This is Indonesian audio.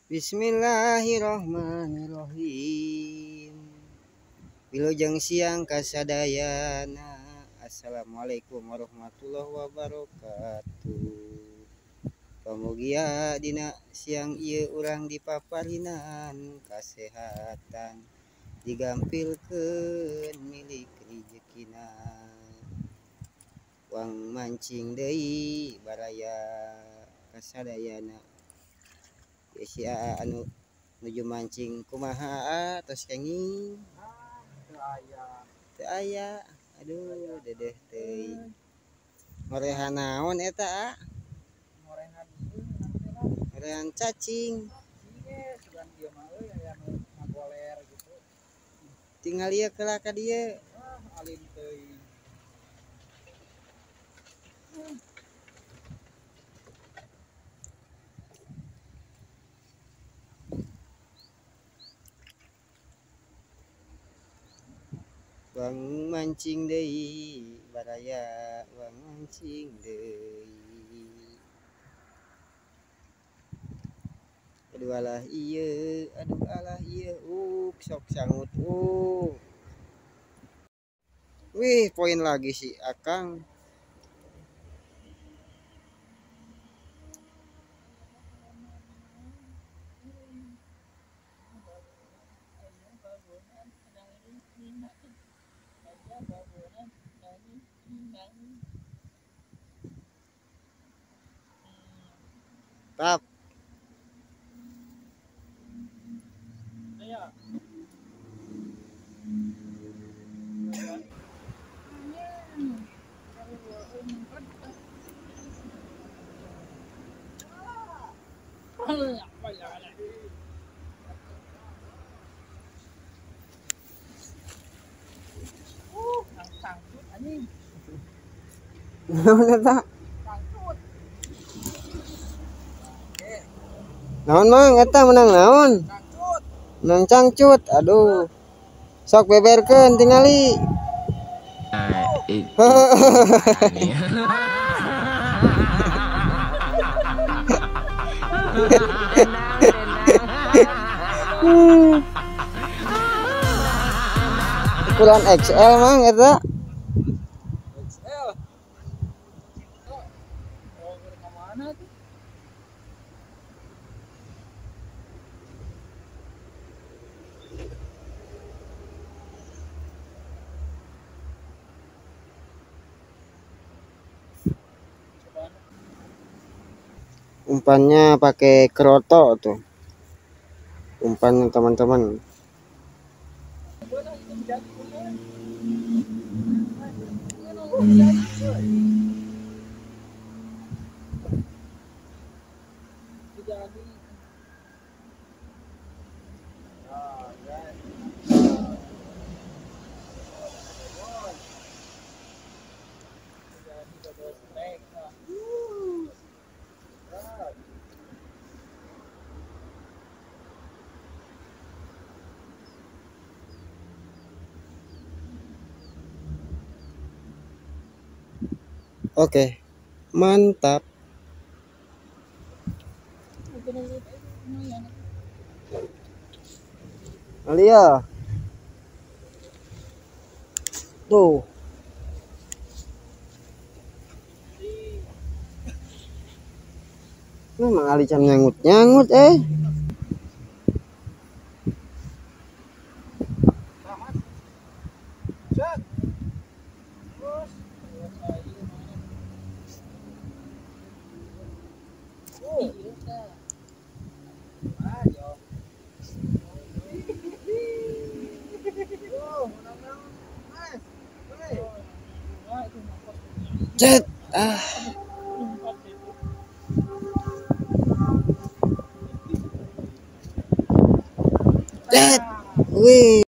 Bismillahirrahmanirrahim. Wilujeng siang kasadayana. Assalamualaikum warahmatullahi wabarakatuh. Pamugia dina siang ieu urang dipaparinan kasehatan, digampilkeun milik rezekina. Wang mancing deui baraya kasadayana. Sia anu nuju mancing kumaha tos kenging teu aya. Aduh dedeh teuing ngorehan naon eta ngorehan cacing tinggal ieu keula ka dieu alim teuing. Wang mancing deui baraya wang mancing deui. Aduh alah ieu sok sangut Wih, poin lagi si Akang. Tap. Naon eta? Naon mang eta menang naon? Menang cangcut. Aduh. Sok beberkeun tingali. Ukuran XL mang eta. Umpannya pakai keroto tuh. Umpan teman-teman. Oke, mantap. Alia. Tuh. Memang Ali can nyangut-nyangut Cet. Cet. Wih.